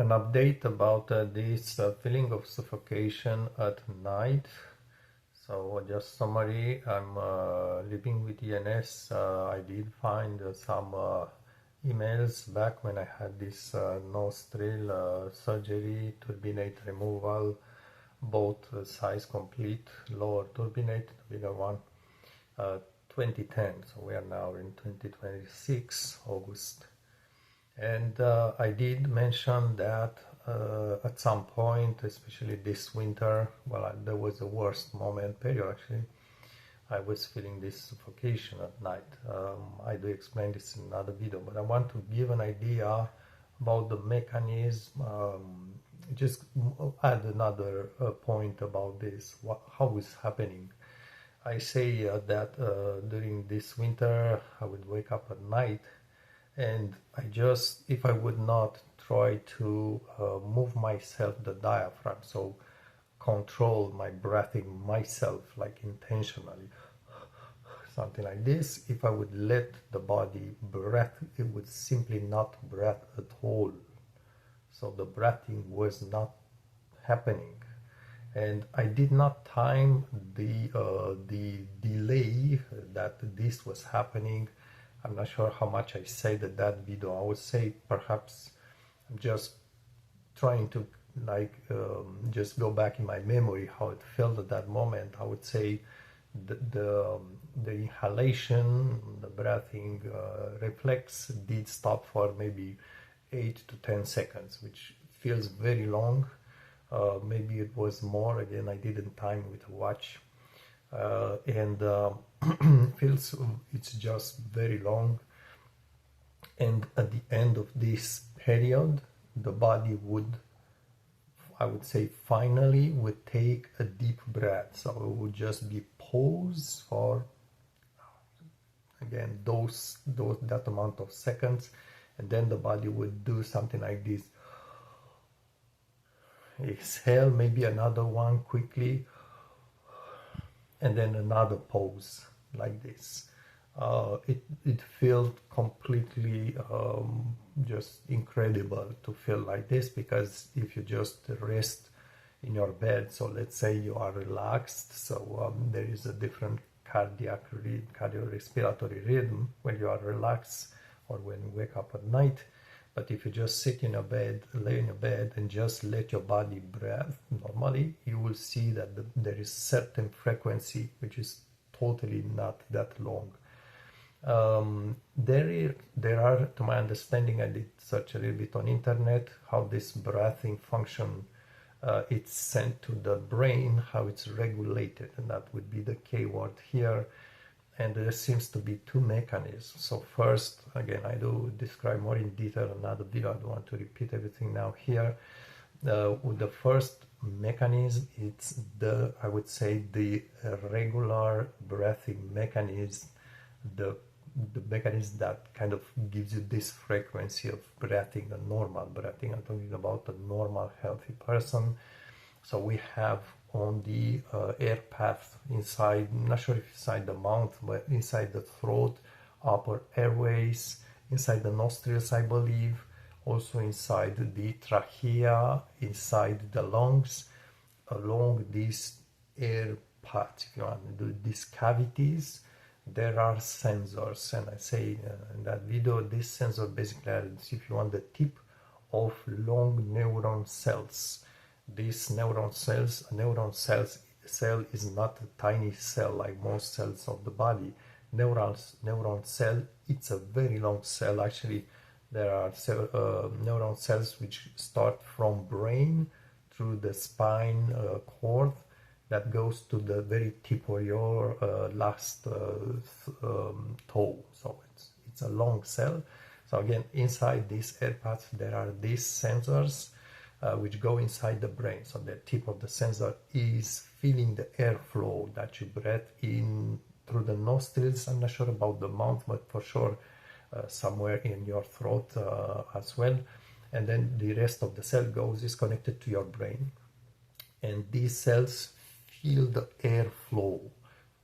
An update about this feeling of suffocation at night. So just summary, I'm living with ENS. I did find some emails back when I had this nostril surgery, turbinate removal, both size complete, lower turbinate, the bigger one, 2010. So we are now in 2026, August. And I did mention that at some point, especially this winter, well, there was a worst period actually, I was feeling this suffocation at night. I do explain this in another video, but I want to give an idea about the mechanism, just add another point about this, how it's happening. I say that during this winter, I would wake up at night, and if I would not try to move myself, the diaphragm, so control my breathing myself, like intentionally, something like this, if I would let the body breathe, it would simply not breathe at all. So the breathing was not happening. And I did not time the delay that this was happening. I'm not sure how much I said at that video. I would say perhaps I'm just trying to just go back in my memory how it felt at that moment. I would say the inhalation, the breathing reflex did stop for maybe 8 to 10 seconds, which feels very long. Maybe it was more. Again, I didn't time with a watch. Feels it's just very long, and at the end of this period the body would, I would say, finally would take a deep breath. So it would just be pause for again that amount of seconds, and then the body would do something like this, exhale, maybe another one quickly, and then another pause like this. It felt completely just incredible to feel like this, because if you just rest in your bed, so let's say you are relaxed, so there is a different cardiorespiratory rhythm when you are relaxed or when you wake up at night. But if you just sit in a bed, lay in a bed, and just let your body breathe normally, you will see that there is certain frequency which is totally not that long. There are, to my understanding, I did search a little bit on internet how this breathing function it's sent to the brain, how it's regulated, and that would be the key word here. And there seems to be two mechanisms. So first, again, I do describe more in detail in another video. I don't want to repeat everything now here. With the first mechanism, it's I would say the regular breathing mechanism, the mechanism that kind of gives you this frequency of breathing, a normal breathing. I'm talking about a normal, healthy person. So we have on the air path inside, I'm not sure if inside the mouth, but inside the throat, upper airways, inside the nostrils, I believe, also inside the trachea, inside the lungs, along these air paths, if you want to do these cavities, there are sensors. And I say in that video, this sensor basically is, if you want, the tip of long neuron cells. These neuron cells, a neuron cell is not a tiny cell like most cells of the body. Neuron cell, it's a very long cell. Actually, there are neuron cells which start from brain through the spine cord that goes to the very tip of your last toe. So it's a long cell. So again, inside these air paths, there are these sensors which go inside the brain. So the tip of the sensor is feeling the airflow that you breathe in through the nostrils. I'm not sure about the mouth, but for sure somewhere in your throat as well. And then the rest of the cell is connected to your brain. And these cells feel the airflow.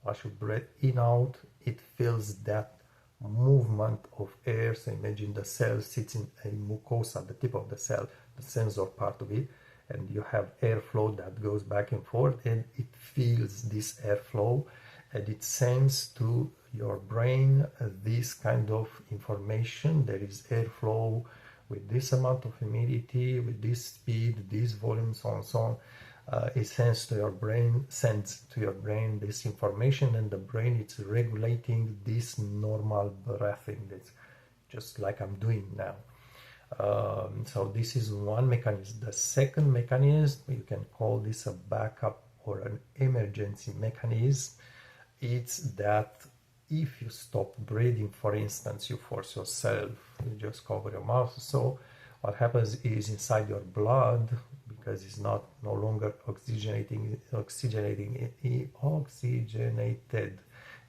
As you breathe in out, it feels that movement of air. So imagine the cell sits in a mucosa at the tip of the cell, the sensor part of it, and you have airflow that goes back and forth, and it feels this airflow, and it sends to your brain this kind of information. There is airflow with this amount of humidity, with this speed, this volume, so on and so on. It sends to your brain this information, and the brain is regulating this normal breathing. That's just like I'm doing now. So this is one mechanism. The second mechanism, you can call this a backup or an emergency mechanism. It's that if you stop breathing, for instance, you force yourself, you just cover your mouth. So what happens is inside your blood, because it's no longer oxygenated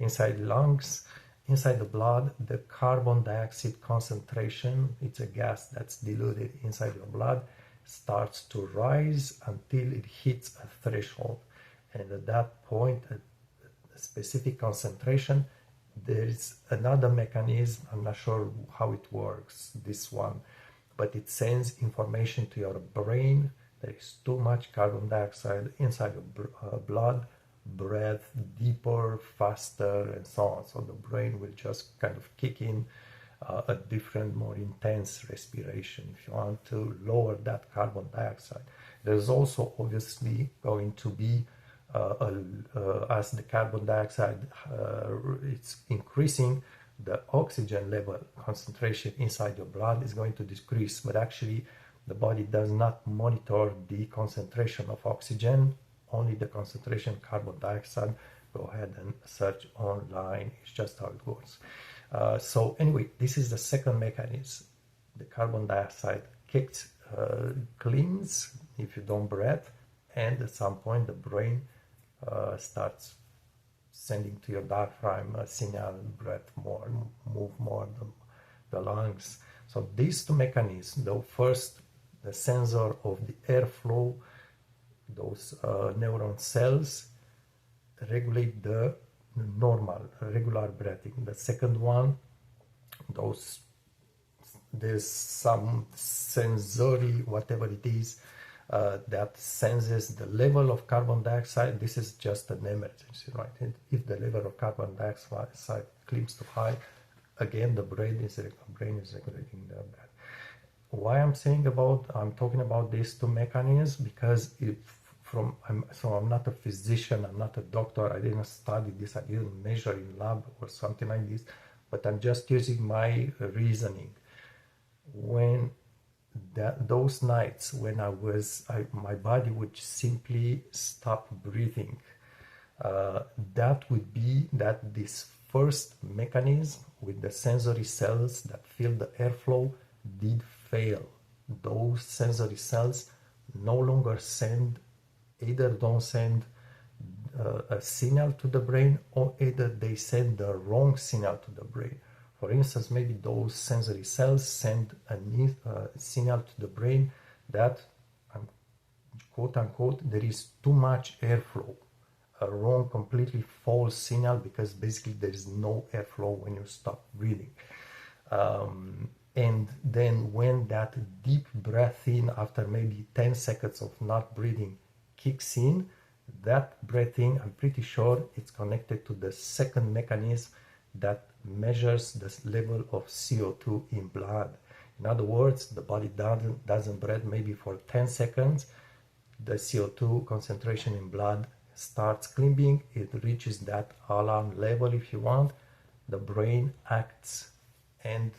inside lungs, inside the blood, the carbon dioxide concentration, it's a gas that's diluted inside your blood, starts to rise until it hits a threshold. And at that point, a specific concentration, there is another mechanism. I'm not sure how it works, this one, but it sends information to your brain. There is too much carbon dioxide inside your blood, breathe deeper, faster, and so on. So the brain will just kind of kick in a different, more intense respiration if you want to lower that carbon dioxide. There's also obviously going to be as the carbon dioxide it's increasing, the oxygen level concentration inside your blood is going to decrease, but actually the body does not monitor the concentration of oxygen, only the concentration of carbon dioxide. Go ahead and search online, it's just how it goes. So anyway, this is the second mechanism. The carbon dioxide cleans if you don't breathe, and at some point the brain starts sending to your diaphragm a signal, breathe more, move more the lungs. So these two mechanisms, the first, the sensor of the airflow, those neuron cells regulate the normal, regular breathing. The second one, there's some sensory, whatever it is, that senses the level of carbon dioxide. This is just an emergency, right? And if the level of carbon dioxide climbs too high, again the brain is regulating the breath. Why I'm talking about these two mechanisms, because I'm not a physician, I'm not a doctor, I didn't study this, I didn't measure in lab or something like this, but I'm just using my reasoning. When those nights when my body would simply stop breathing, that would be that this first mechanism with the sensory cells that feel the airflow did fail. Those sensory cells no longer don't send a signal to the brain, or either they send the wrong signal to the brain. For instance, maybe those sensory cells send a signal to the brain that, quote unquote, there is too much airflow. A wrong, completely false signal, because basically there is no airflow when you stop breathing. And then when that deep breath in after maybe 10 seconds of not breathing kicks in, that breathing, I'm pretty sure it's connected to the second mechanism that measures the level of CO2 in blood. In other words, the body doesn't breathe maybe for 10 seconds. The CO2 concentration in blood starts climbing. It reaches that alarm level, if you want. The brain acts and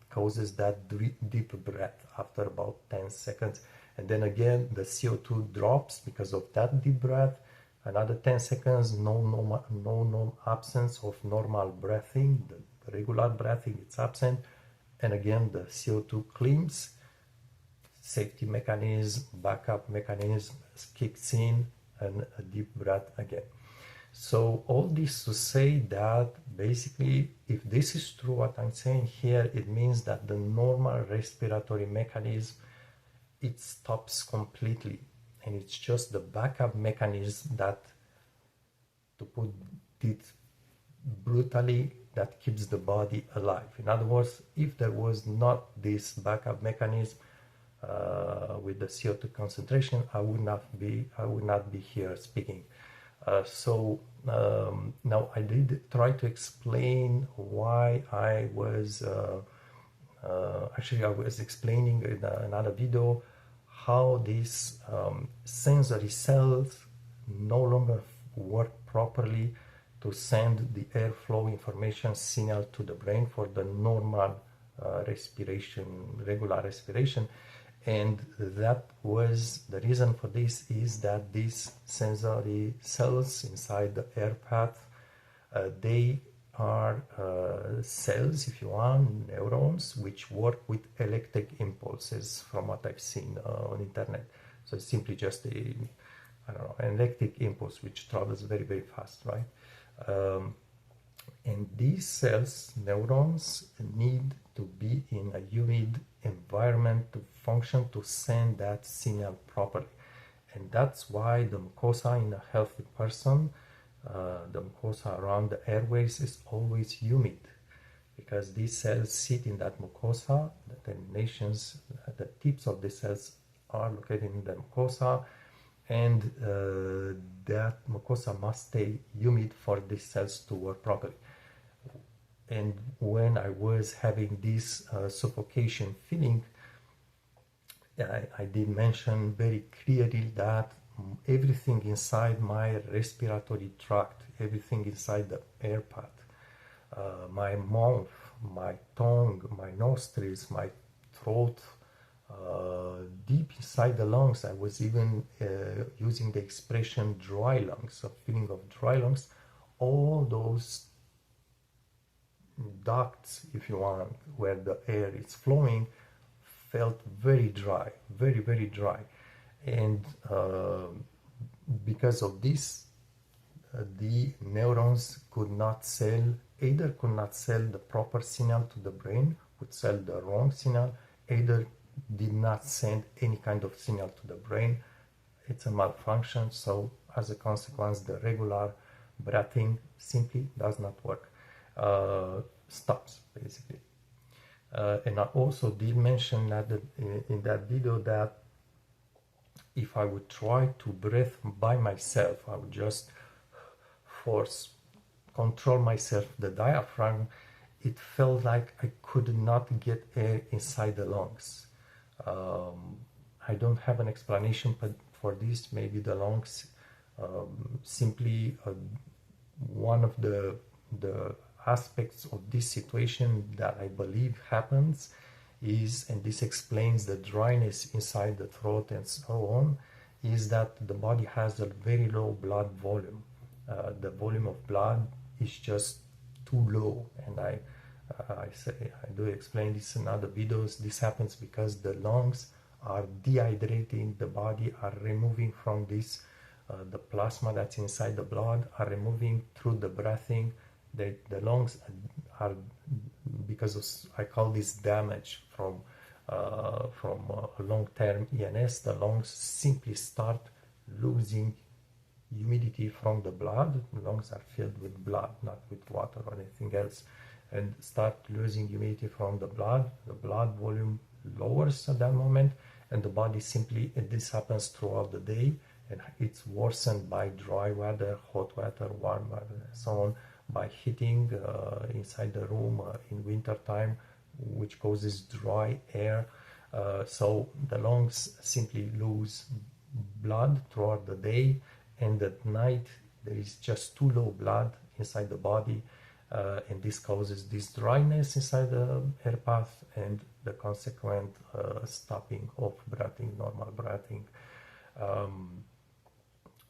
causes that deep breath after about 10 seconds. And then again, the CO2 drops because of that deep breath. Another 10 seconds, no absence of normal breathing. The regular breathing, it's absent. And again, the CO2 climbs. Safety mechanism, backup mechanism kicks in, and a deep breath again. So all this to say that basically, if this is true what I'm saying here, it means that the normal respiratory mechanism, it stops completely. And it's just the backup mechanism that, to put it brutally that keeps the body alive. In other words, if there was not this backup mechanism with the CO2 concentration, I would not be here speaking. Now I did try to explain why I was actually I was explaining in another video how these sensory cells no longer work properly to send the airflow information signal to the brain for the normal respiration, regular respiration. And that was the reason for this, is that these sensory cells inside the air path, they are cells, if you want, neurons, which work with electric impulses from what I've seen on the internet. So it's simply just an electric impulse which travels very, very fast, right? And these cells, neurons, need to be in a humid environment to function, to send that signal properly. And that's why the mucosa in a healthy person, the mucosa around the airways, is always humid, because these cells sit in that mucosa. The terminations, the tips of the cells are located in the mucosa, and that mucosa must stay humid for these cells to work properly. And when I was having this suffocation feeling, I did mention very clearly that everything inside my respiratory tract, everything inside the air path, my mouth, my tongue, my nostrils, my throat, deep inside the lungs, I was even using the expression dry lungs, a feeling of dry lungs. All those ducts, if you want, where the air is flowing, felt very dry, very, very dry. And because of this, the neurons could not send the proper signal to the brain, would send the wrong signal, either did not send any kind of signal to the brain. It's a malfunction. So as a consequence, the regular breathing simply does not work. Stops, basically. And I also did mention that in that video that if I would try to breathe by myself, I would just control myself, the diaphragm, it felt like I could not get air inside the lungs. I don't have an explanation for this. Maybe the lungs simply one of the aspects of this situation that I believe happens is, and this explains the dryness inside the throat and so on, is that the body has a very low blood volume. The volume of blood is just too low, and I do explain this in other videos. This happens because the lungs are dehydrating, the body are removing from this the plasma that's inside the blood, are removing through the breathing. The lungs are, because of, I call this damage from long-term ENS, the lungs simply start losing humidity from the blood. The lungs are filled with blood, not with water or anything else, and start losing humidity from the blood. The blood volume lowers at that moment, and the body simply, and this happens throughout the day, and it's worsened by dry weather, hot weather, warm weather, and so on, by heating inside the room in winter time, which causes dry air. So the lungs simply lose blood throughout the day, and at night there is just too low blood inside the body, and this causes this dryness inside the air path and the consequent stopping of breathing, normal breathing.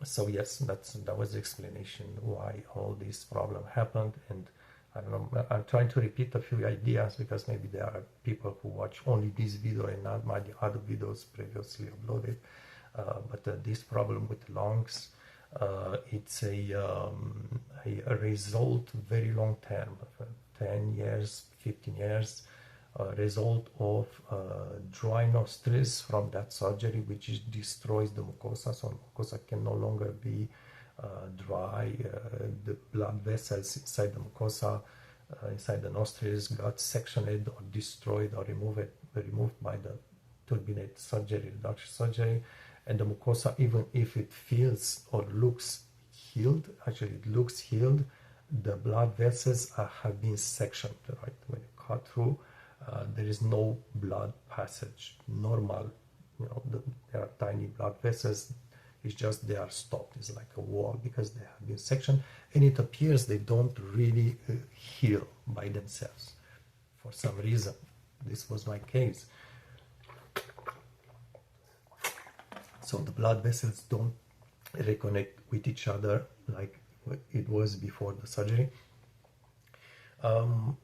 So yes, that was the explanation why all this problem happened. And I don't know, I'm trying to repeat a few ideas because maybe there are people who watch only this video and not my other videos previously uploaded. But this problem with lungs, it's a result very long term, 10 years, 15 years, result of dry nostrils from that surgery, which destroys the mucosa. So mucosa can no longer be dry. The blood vessels inside the mucosa, inside the nostrils, got sectioned or destroyed or removed by the turbinate surgery, reduction surgery. And the mucosa, even if it feels or looks healed, actually it looks healed, the blood vessels have been sectioned, right? When you cut through, there is no blood passage. Normal, there are tiny blood vessels. It's just they are stopped. It's like a wall because they have been sectioned, and it appears they don't really heal by themselves for some reason. This was my case. So the blood vessels don't reconnect with each other like it was before the surgery. I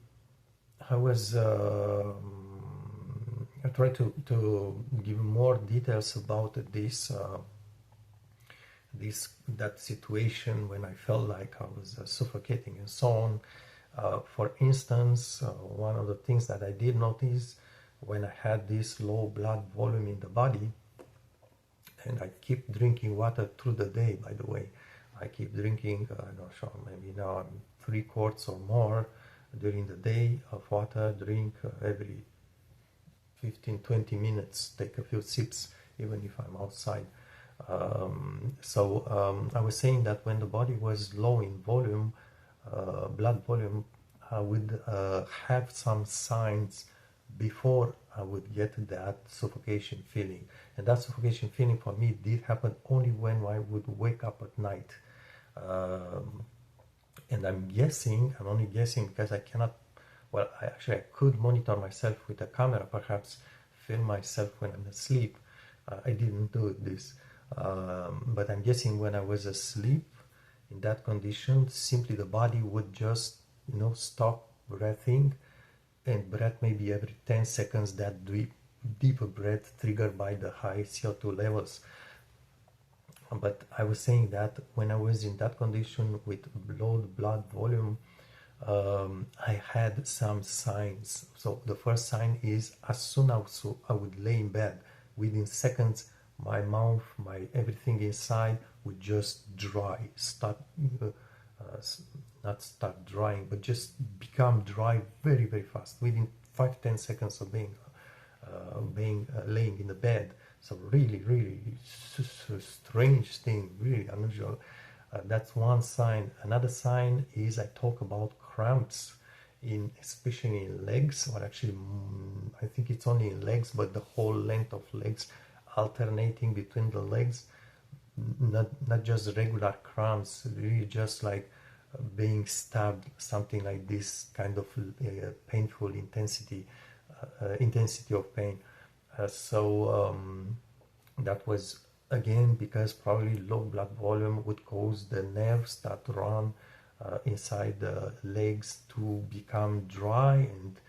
tried to give more details about that situation when I felt like I was suffocating and so on. For instance, one of the things that I did notice when I had this low blood volume in the body, and I keep drinking water through the day, by the way. I keep drinking, I'm not sure, maybe now I'm 3 quarts or more during the day of water. Drink every 15-20 minutes, take a few sips, even if I'm outside. I was saying that when the body was low in volume, blood volume, I would have some signs before I would get that suffocation feeling. And that suffocation feeling for me did happen only when I would wake up at night. And I'm only guessing because I cannot, well, I could monitor myself with a camera, perhaps film myself when I'm asleep. I didn't do this. But I'm guessing when I was asleep in that condition, simply the body would just, stop breathing, and breath maybe every 10 seconds, that deeper breath triggered by the high CO2 levels. But I was saying that when I was in that condition with low blood volume, I had some signs. So the first sign is, as soon as I would lay in bed, within seconds, my mouth, everything inside would just dry, not start drying, but just become dry very, very fast, within 5-10 seconds of being laying in the bed. So really, really strange thing, really unusual. That's one sign. Another sign is I talk about cramps, especially in legs, or actually I think it's only in legs, but the whole length of legs, alternating between the legs, not just regular cramps, really just like being stabbed, something like this, kind of painful intensity of pain. That was again because probably low blood volume would cause the nerves that run inside the legs to become dry and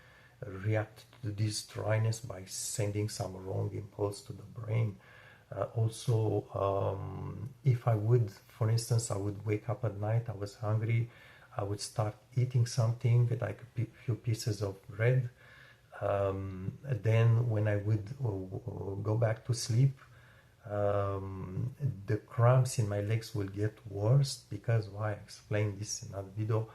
react to this dryness by sending some wrong impulse to the brain. If I would, for instance, I would wake up at night, I was hungry, I would start eating something like a few pieces of bread. Then when I would go back to sleep, the cramps in my legs will get worse because why? I explained this in another video.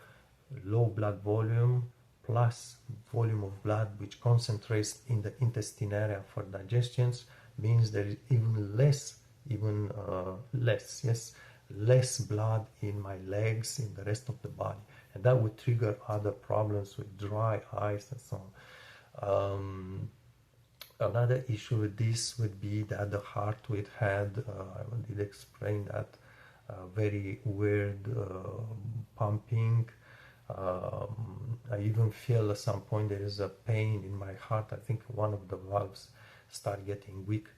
Low blood volume plus volume of blood which concentrates in the intestine area for digestions means there is less blood in my legs, in the rest of the body, and that would trigger other problems with dry eyes and so on. Another issue with this would be that the heart would have, I did explain that, very weird pumping. I even feel at some point there is a pain in my heart. I think one of the valves start getting weak.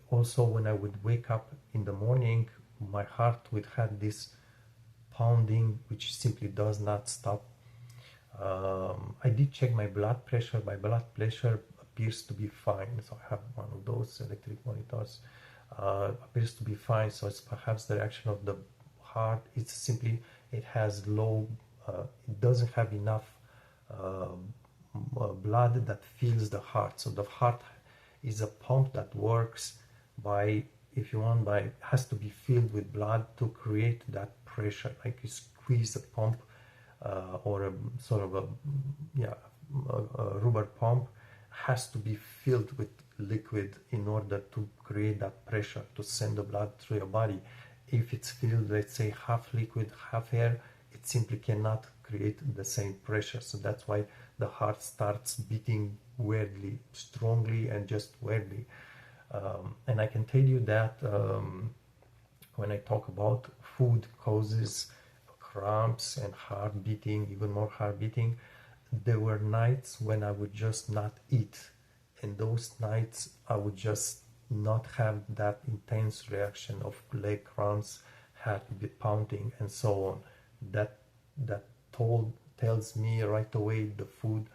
Also when I would wake up in the morning, my heart would have this pounding which simply does not stop. I did check my blood pressure. My blood pressure appears to be fine. So I have one of those electric monitors. Appears to be fine. So it's perhaps the reaction of the heart. It's simply it has low. It doesn't have enough blood that fills the heart. So the heart is a pump that works by if you want, has to be filled with blood to create that pressure, like you squeeze a pump or a sort of a rubber pump has to be filled with liquid in order to create that pressure to send the blood through your body. If it's filled, let's say, half liquid, half air, it simply cannot create the same pressure. So that's why the heart starts beating weirdly, strongly, and just weirdly. And I can tell you that when I talk about food causes cramps and heart beating, even more heart beating, there were nights when I would just not eat. And those nights I would just not have that intense reaction of leg cramps, heart pounding, and so on. That tells me right away the food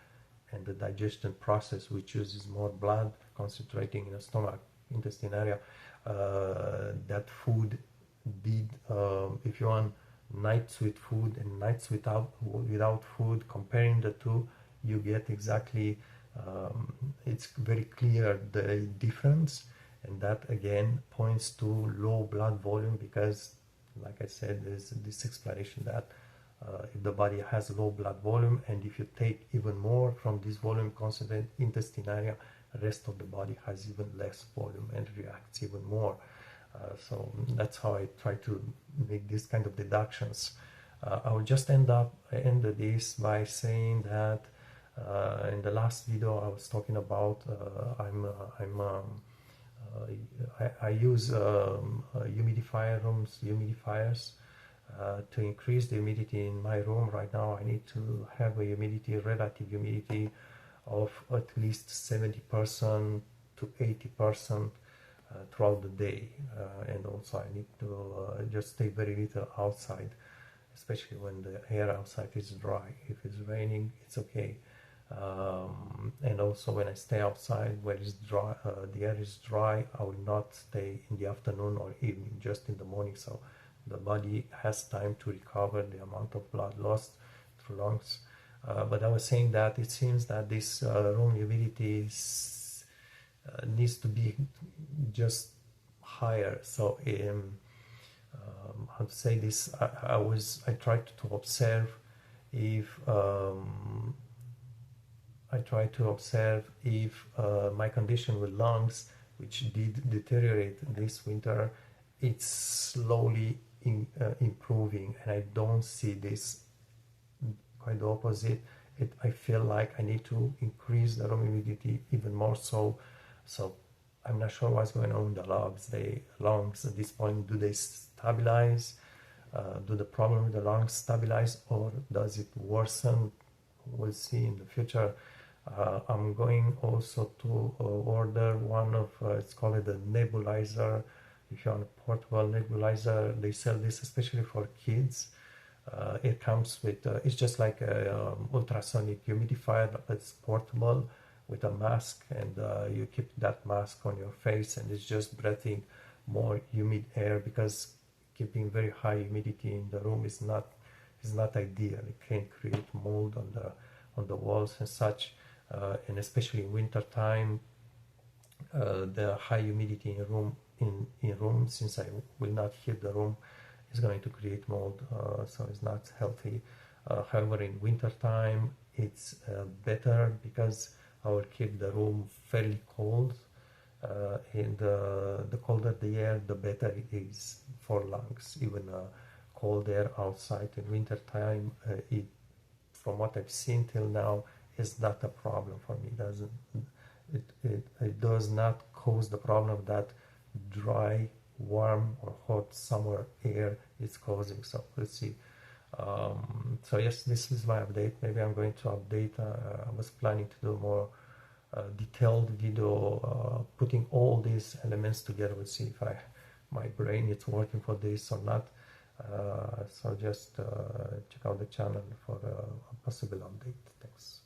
and the digestion process, which uses more blood concentrating in the stomach, intestine area, that food did, if you want, nights with food and nights without food, comparing the two, you get exactly, it's very clear the difference. And that again points to low blood volume, because like I said, there's this explanation that if the body has low blood volume, and if you take even more from this volume concentrated intestine area, the rest of the body has even less volume and reacts even more. So that's how I try to make this kind of deductions. I will just end this by saying that in the last video I was talking about I use humidifiers to increase the humidity in my room. Right now I need to have a relative humidity of at least 70% to 80% throughout the day, and also I need to just stay very little outside, especially when the air outside is dry. If it's raining, it's okay. And also when I stay outside where it's dry, the air is dry, I will not stay in the afternoon or evening, just in the morning, so the body has time to recover the amount of blood lost through lungs. But I was saying that it seems that this room humidity needs to be just higher. So how to say this, I tried to observe if my condition with lungs, which did deteriorate this winter, it's slowly improving, and I don't see this, quite the opposite. I feel like I need to increase the room humidity even more so I'm not sure what's going on with the lungs at this point. Do they stabilize? Do the problem with the lungs stabilize, or does it worsen? We'll see in the future. I'm going also to order one of, it's called a nebulizer. If you want a portable nebulizer, they sell this especially for kids. It comes with, it's just like a ultrasonic humidifier, but it's portable with a mask, and you keep that mask on your face, and it's just breathing more humid air, because keeping very high humidity in the room is not ideal. It can create mold on the walls and such, and especially in winter time, the high humidity in room, since I will not heat the room, is going to create mold, so it's not healthy. However, in winter time it's better, because I will keep the room fairly cold, and the colder the air, the better it is for lungs. Even cold air outside in winter time, from what I've seen till now, is not a problem for me. It does not cause the problem that dry, warm or hot summer air is causing. So let's see. So yes, this is my update. Maybe I'm going to update. I was planning to do more detailed video, putting all these elements together. We'll see if my brain is working for this or not. So just check out the channel for a possible update. Thanks.